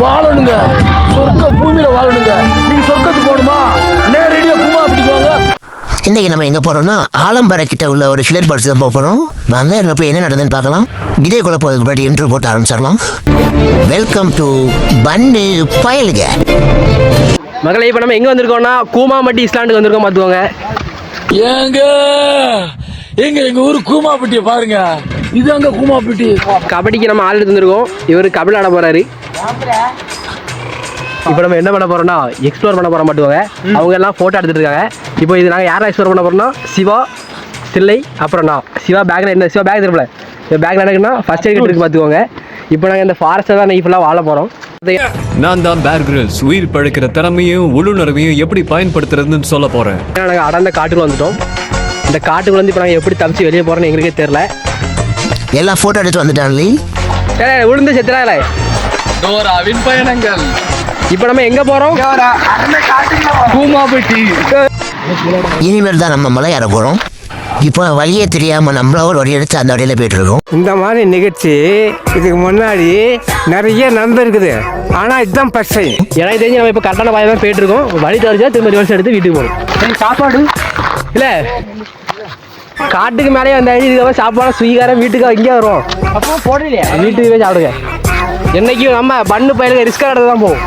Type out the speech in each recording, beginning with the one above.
வாழணுங்க, சொர்க்க பூமியில வாழணுங்க. நீங்க சொர்க்கத்துக்கு போகணுமா, நேரடியா குமா பிடிக்குவாங்க. இன்னைக்கு நம்ம எங்க போறோம்னா ஆலம்பர கிட்ட உள்ள ஒரு சிலர் பரிசு தான் போறோம். வாங்க இதுல போய் என்ன நடந்ததுன்னு பார்க்கலாம். இதே கூட போறதுக்கு முன்னாடி இன்ட்ரோ போட்டு ஆரம்பிச்சிடலாம். வெல்கம் டு பன்னு பயலுக மகளே. இப்போ நம்ம எங்க வந்திருக்கோம்னா கூமாமட்டி இஸ்லாண்டுக்கு வந்திருக்கோம். பார்த்துக்கோங்க. ஏங்க எங்க ஊர் கூமாப்பட்டியை பாருங்க. இது அங்க கூமாப்பட்டி. கபடிக்கு நம்ம ஆள் எடுத்து வந்திருக்கோம். இவர் கபடி ஆட போறாரு. இப்போ நம்ம என்ன பண்ண போறோம்னா எக்ஸ்ப்ளோர் பண்ண போறோம். மாட்டுவாங்க அவங்க எல்லாம் போட்டோ எடுத்துட்டு இருக்காங்க. இப்போ இது நாங்கள் யாரை எக்ஸ்ப்ளோர் பண்ண போறோம்னா சிவா, சில்லை, அப்புறம் நான். சிவா பேக்ல என்ன சிவா பேக் திருப்பல இந்த பேக்ல எனக்குன்னா ஃபர்ஸ்ட் எய்ட் இருக்கு. பார்த்துக்கோங்க. இப்போ நாங்கள் இந்த ஃபாரஸ்ட்டில் தான் ஃபுல்லாக வாழ போகிறோம். நான் தான் பேர் கிரில்ஸ். உயிர் பழைக்கிற திறமையும் உள்ளுணர்வையும் எப்படி பயன்படுத்துறதுன்னு சொல்ல போறேன். நாங்கள் அடர்ந்த காட்டுக்கு வந்துட்டோம். இந்த காட்டுக்குள்ள வந்து இப்போ நாங்கள் எப்படி தப்பிச்சு வெளியே போகிறோன்னு எங்களுக்கே தெரியல. எல்லாம் போட்டோ எடுத்து வந்துட்டாங்களே. விழுந்து செத்துறாங்களே. டோராவின் பயணங்கள். இப்போ நம்ம எங்கே போகிறோம்? கூமாப்பட்டி. இனிமேல் தான் நம்ம மலை ஏற போறோம். இப்போ வழியே தெரியாம நம்மள ஒரு வழி எடுத்து அந்த வழியில போயிட்டு இருக்கோம். இந்த மாதிரி நிகழ்ச்சி இதுக்கு முன்னாடி நிறைய நடந்திருக்குது. ஆனால் இதுதான் ஃபர்ஸ்ட் டைம். எனக்கு தெரிஞ்சு நம்ம இப்போ கரெக்டான பாதை தான் போயிட்டு இருக்கோம். வழி தெரிஞ்சா திரும்ப ரிவர்ஸ் எடுத்து வீட்டுக்கு போகணும். சாப்பாடு இல்லை, காட்டுக்கு மேலே வந்தாச்சு. இதுக்கப்புறம் சாப்பாடு ஸ்வீகாரம் வீட்டுக்கு இங்கே வரும். அப்போ போடலையா வீட்டுக்கு போய் சாப்பிடுங்க. என்னைக்கும் நம்ம பண்ணு பயிலுக்கு ரிஸ்காக எடுத்து தான் போவோம்.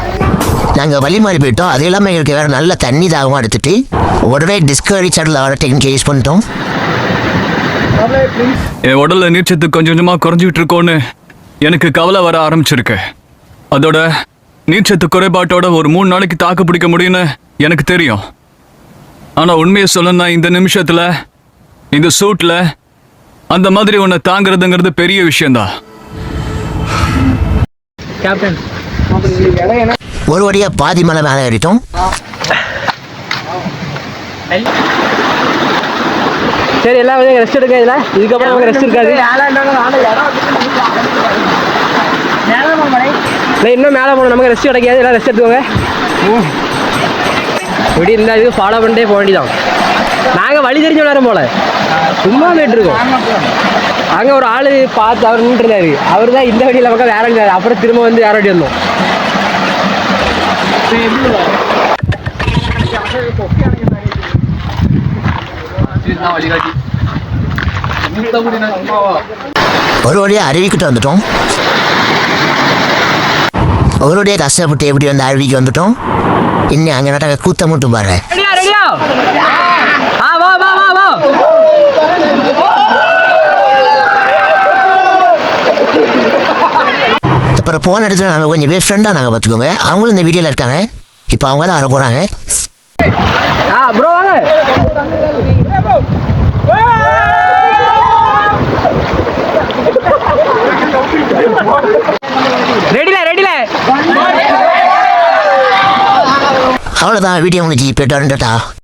நாங்கள் வழி மாறி போயிட்டோம். அது இல்லாமல் எங்களுக்கு வேறு நல்ல தண்ணி தாகமாக எடுத்துட்டு உடனே டிஸ்கவரி சேனல் வர டெக்னிக் யூஸ் பண்ணிட்டோம். என் உடல்ல நீர்ச்சத்து கொஞ்சம் கொஞ்சமா குறைஞ்சிட்டு இருக்கோன்னு எனக்கு கவலை வர ஆரம்பிச்சிருக்கு. அதோட நீர்ச்சத்து குறைபாட்டோட ஒரு 3 நாளைக்கு தாக்கு பிடிக்க முடியும்னு எனக்கு தெரியும். ஆனா உண்மையை சொல்லணும்னா இந்த நிமிஷத்துல இந்த சூட்ல அந்த மாதிரி உன்னை தாங்கிறதுங்கிறது பெரிய விஷயம்தான். கேப்டன் ஒரு வழியா பாதி மலை மேலே ஏறிட்டோம். சரி, எல்லாம் வந்து ரெஸ்ட் எடுக்க. இதில் இதுக்கப்புறம் நமக்கு ரெஸ்ட் இருக்காது. இல்லை, இன்னும் மேலே போகணும். நமக்கு ரெஸ்ட் கிடைக்காது. எல்லாம் ரெஸ்ட் எடுத்துக்கோங்க. இப்படி இருந்தால் இதுக்கு ஃபாலோ பண்ணிட்டே போக வேண்டியதான். நாங்கள் வழி தெரிஞ்ச நேரம் போல சும்மா போயிட்டு இருக்கோம். அங்கே ஒரு ஆள் பார்த்து அவர் நின்று இருந்தாரு. அவர் தான் இந்த வழியில் பக்கம் வேற இருந்தார். அப்புறம் திரும்ப வந்து வேற வழி வந்தோம். ஒரு வழியா அருவிக்கிட்ட வந்துட்டோம். ஒரு வழியா கஷ்டப்பட்டு எப்படி வந்து அருவிக்கு வந்துட்டோம். இன்னும் அங்கே நட்டாங்க கூத்த மட்டும் பாரு. அப்புறம் போன இடத்துல நாங்கள் கொஞ்சம் பேர் ஃப்ரெண்டாக நாங்கள் பார்த்துக்கோங்க. அவங்களும் இந்த வீடியோவில் இருக்காங்க. இப்போ அவங்க தான் வர போகிறாங்க. ப்ரோ வாங்க. ரெடில அவ்வளோதான் வீடியோ முடிஞ்சு போயிட்டு வரேன்டா.